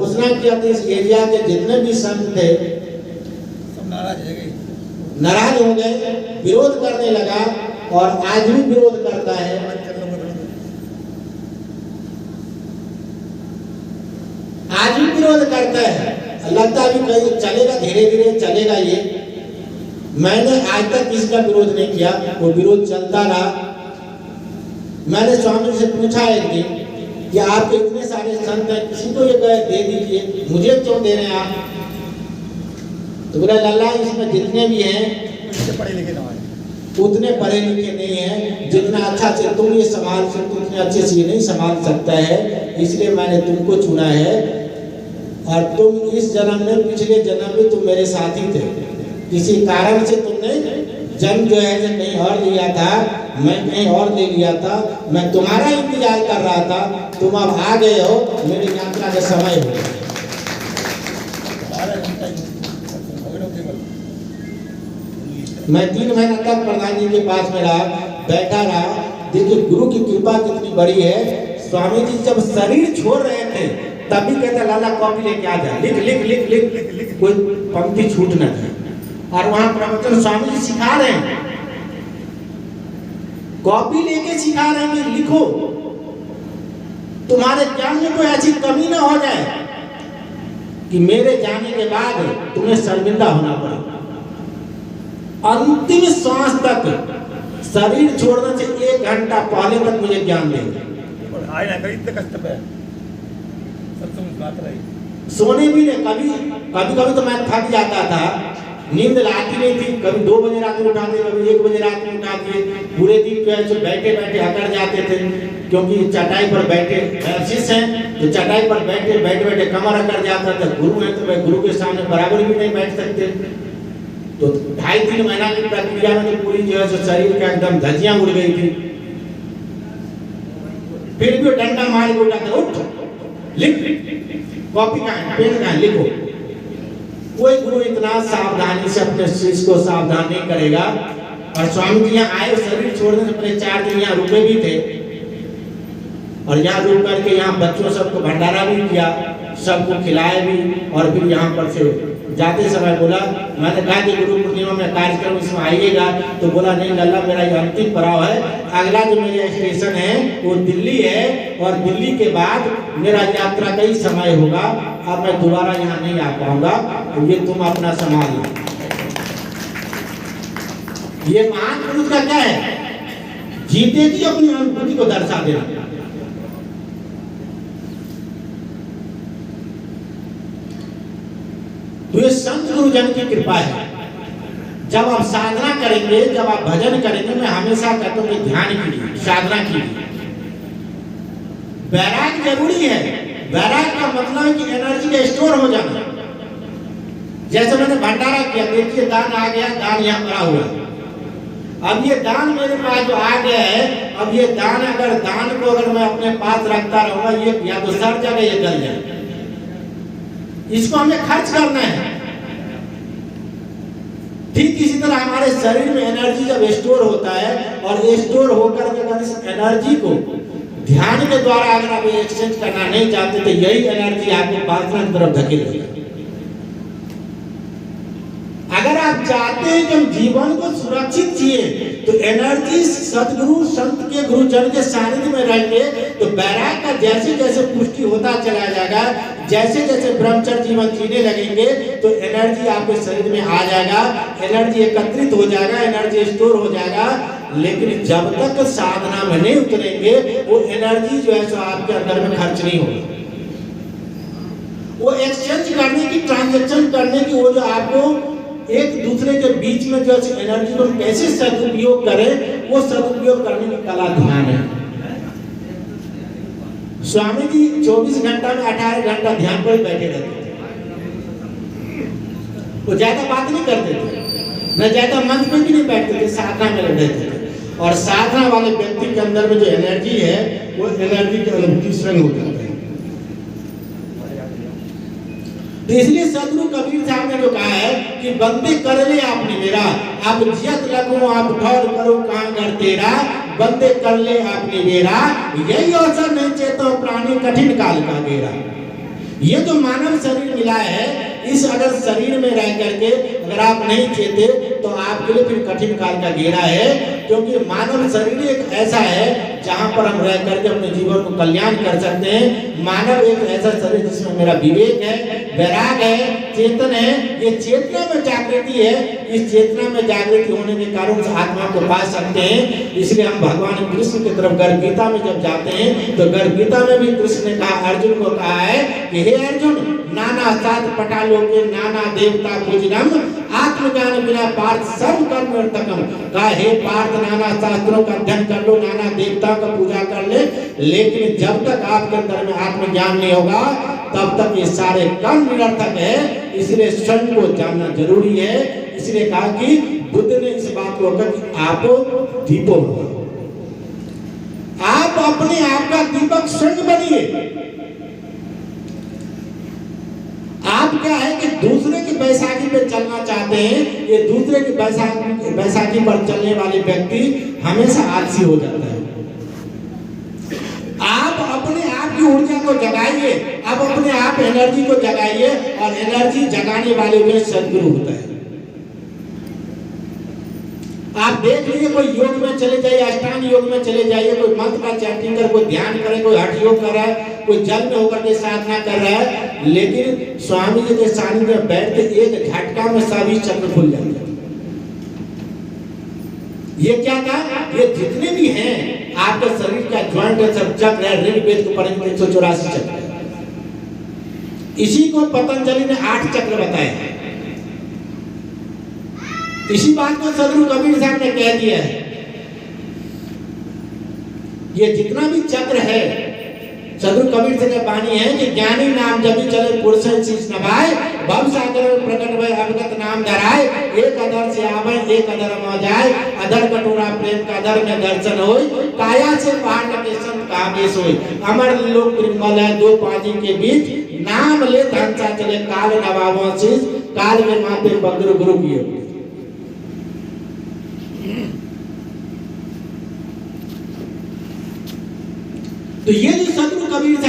घोषणा किया था इस एरिया के जितने भी संत थे सब नाराज हो गए, विरोध करने लगा और आज भी विरोध करता है। आज भी विरोध करता है, लगता है अभी कहीं चलेगा, धीरे धीरे चलेगा ये। मैंने आज तक इसका विरोध नहीं किया, वो विरोध चलता रहा। मैंने स्वामी से पूछा एक दिन कि आपके इतने सारे संत हैं, किसी को ये दे दीजिए, मुझे क्यों दे रहे हैं आप? तो बोला लल्ला इसमें जितने भी हैं पढ़े लिखे ना उतने पढ़े लिखे नहीं हैं, जितना अच्छा से तुम ये संभाल सकते उतने अच्छे से ये नहीं संभाल सकता है, इसलिए मैंने तुमको चुना है। और तुम इस जन्म में, पिछले जन्म में तुम मेरे साथी थे, किसी कारण से तुमने जन्म जो है जो कहीं और लिया था, मैं कहीं और ले लिया था, मैं तुम्हारा इंतजार कर रहा था, तुम अब आ गए हो, मेरी यात्रा का समय हो गया। मैं 3 महीना तक प्रधान जी के पास में रहा, बैठा रहा। देखिए गुरु की कृपा कितनी बड़ी है। स्वामी जी जब शरीर छोड़ रहे थे तभी कहता लाला कॉपी लेके आ जा, लिख लिख लिख लिख लिख, कोई पंक्ति छूट न जाए। और वहां प्रवचन स्वामी जी सिखा रहे हैं, कॉपी लेके सिखा रहे हैं कि लिखो, तुम्हारे ज्ञान में कोई ऐसी कमी ना हो जाए कि मेरे जाने के बाद तुम्हें शर्मिंदा होना पड़े। अंतिम श्वास तक, शरीर छोड़ने से 1 घंटा पहले तक मुझे ज्ञान देंगे। सोने भी नहीं, कभी तो मैं थक जाता था, नींद आती नहीं थी, कभी 2 बजे रात में उठाते, कभी 1 बजे रात में उठाते, पूरे दिन जो है बैठे बैठे अकड़ जाते थे, क्योंकि चटाई पर बैठे शिष्य हैं तो चटाई पर बैठे बैठे कमर अकड़ जाता था। गुरु है तो मैं गुरु के सामने बराबर भी नहीं बैठ सकते। तो 2.5-3 महीना की प्रक्रिया में तो पूरी जो है शरीर का एकदम धज्जियां उड़ गई थी। फिर भी डंडा मार के उठाते, उठ लिख, कॉपी का है, पेन का है, लिखो। कोई गुरु इतना सावधानी से अपने शिष्य को सावधान नहीं करेगा। और स्वामी जी यहाँ आए, शरीर छोड़ने से पहले 4 दिन यहाँ रुके भी थे, और यहाँ रुक करके यहाँ बच्चों सबको भंडारा भी किया, सबको खिलाए भी। और फिर यहाँ पर से जाते समय बोला, मैंने कहा कि गुरु पूर्णिमा में कार्यक्रम इसमें आइएगा, तो बोला नहीं लल्ला मेरा ये अंतिम पड़ाव है, अगला जो मेरा स्टेशन है वो दिल्ली है, और दिल्ली के बाद मेरा यात्रा का ही समय होगा, अब मैं दोबारा यहाँ नहीं आ पाऊंगा, तो ये तुम अपना संभाल लो। ये महान पुरुष का क्या है, जीते जी अपनी अनुभूति को दर्शा देना। तो ये संत गुरुजन की कृपा है। जब आप साधना करेंगे, जब आप भजन करेंगे, मैं हमेशा कहता हूँ कि ध्यान कीजिए, साधना कीजिए। वैराग जरूरी है। वैराग का मतलब है कि एनर्जी का स्टोर हो जाना। जैसे मैंने भंडारा किया, देखिए दान आ गया, दान यहाँ पड़ा हुआ है। अब ये दान मेरे पास जो आ गया है, अब ये दान को अगर मैं अपने पास रखता रहूंगा, ये या तो सड़ जाएगा या गल जाएगा। इसको हमें खर्च करना है। ठीक इसी तरह हमारे शरीर में एनर्जी जब स्टोर होता है, और स्टोर होकर के अगर इस एनर्जी को ध्यान के द्वारा अगर आप एक्सचेंज करना नहीं चाहते, तो यही एनर्जी आपको वासना की तरफ धकेलेगी। अगर आप चाहते हैं कि हम जीवन को सुरक्षित जिए, तो एनर्जी सदगुरु संत के गुरुजन के सानिध्य में रहेंगे, तो वैराग का जैसे जैसे पुष्टि होता चला जाएगा, जैसे जैसे ब्रह्मचर्य जीवन जीने लगेंगे, तो एनर्जी आपके शरीर में आ जाएगा, एनर्जी एकत्रित हो जाएगा, एनर्जी स्टोर हो जाएगा। लेकिन जब तक साधना में नहीं उतरेंगे, वो एनर्जी जो है सो आपके अंदर में खर्च नहीं होगी। वो एक्सचेंज करने की, ट्रांजैक्शन करने की, वो जो आपको एक दूसरे के बीच में जो एनर्जी को कैसे सदुपयोग करें, वो सदुपयोग करने की कला ध्यान है। स्वामी जी 24 घंटा में 18 घंटा ध्यान पर बैठे रहते थे। वो ज्यादा बात नहीं करते थे, न ज्यादा मंच में भी नहीं बैठते थे, साधना में रहते थे। और साधना वाले व्यक्ति के अंदर में जो एनर्जी है, वो एनर्जी की अनुभूति स्वयं हो जाता है। तो इसलिए सदगुरु कबीर साहब ने जो कहा है कि बंदे कर ले आपने मेरा, आप जियत लगो आप ठौर करो कहाँ कर तेरा, बंदे कर ले आपने मेरा, यही अवसर नहीं चेतो प्राणी कठिन काल का घेरा। ये जो मानव शरीर मिला है, इस अगर शरीर में रह करके अगर आप नहीं चेते तो आपके लिए फिर कठिन काल का घेरा है, क्योंकि मानव शरीर एक ऐसा है जहां पर हम रह करके अपने जीवन को कल्याण कर सकते हैं। मानव एक ऐसा शरीर जिसमें मेरा विवेक है, वैराग है, चेतन है, ये चेतना में जागृति है। इस चेतना में जागृति होने के कारण से आत्मा को पा सकते हैं। इसलिए हम भगवान कृष्ण की तरफ गर्भ गीता में जब जाते हैं तो गर्भ गीता में भी कृष्ण ने कहा, अर्जुन को कहा है कि हे अर्जुन, नाना सात पटालों के नाना देवता पूजनम, आत्मज्ञान बिना पार्थ सर्व कर्म निरतकम। कहा हे पार्थ, नाना शास्त्रों का अध्ययन कर लो, नाना देवता का पूजा कर ले, लेकिन जब तक आपके अंदर में आत्मज्ञान नहीं होगा तब तक ये सारे कर्म निरर्थक है। इसलिए स्वयं को जानना जरूरी है। इसलिए कहा कि बुद्ध ने इस बात को कहा कि आप दीपो, आप अपने आप का दीपक स्वयं बनिए। आप क्या है कि दूसरे की बैसाखी पे चलना चाहते हैं, ये दूसरे की बैसाखी पर चलने वाले व्यक्ति हमेशा आलसी हो जाता है। आप अपने आप की ऊर्जा को जगाइए, आप अपने आप एनर्जी को जगाइए, और एनर्जी जगाने वाले में सद्गुरु होता है। आप देख लीजिए, कोई योग में चले जाइए, अष्टांग योग में चले जाइए, कोई मंत्र का चैंटिंग कर, कोई ध्यान करे, कोई हठ योग कर रहा है, कोई जल में होकर के साधना कर रहा है, लेकिन स्वामी जी के सानिध्य में बैठते एक झटका में सभी चक्र खुल जाते हैं। ये क्या था? ये जितने भी हैं आपके शरीर का ज्वाइंट है, सब चक्र है, ऋग्वेद को पढ़ेंगे 184 चक्र है। इसी को पतंजलि ने 8 चक्र बताए हैं। इसी बात को सदगुरु कबीर साहब ने कह दिया है। ये जितना भी चक्र है, सदगुरु कबीर से बानी है कि ज्ञानी नाम जब भी चले पुरुषन शीश नभाए, भव सागर में प्रकट भय अवगत नाम धराए, एक अधर से आवे एक अधर म जाए, अधर कटोरा प्रेम का अधर में दर्शन होय, काया से पहाड़ के संत काबे सोय, अमर लोक निर्मल है दो पाजी के बीच, नाम ले धन सा चले काल नवाबों शीश, काल में माते बग्र गुरु किए। तो ये जो सदगुरु कबीर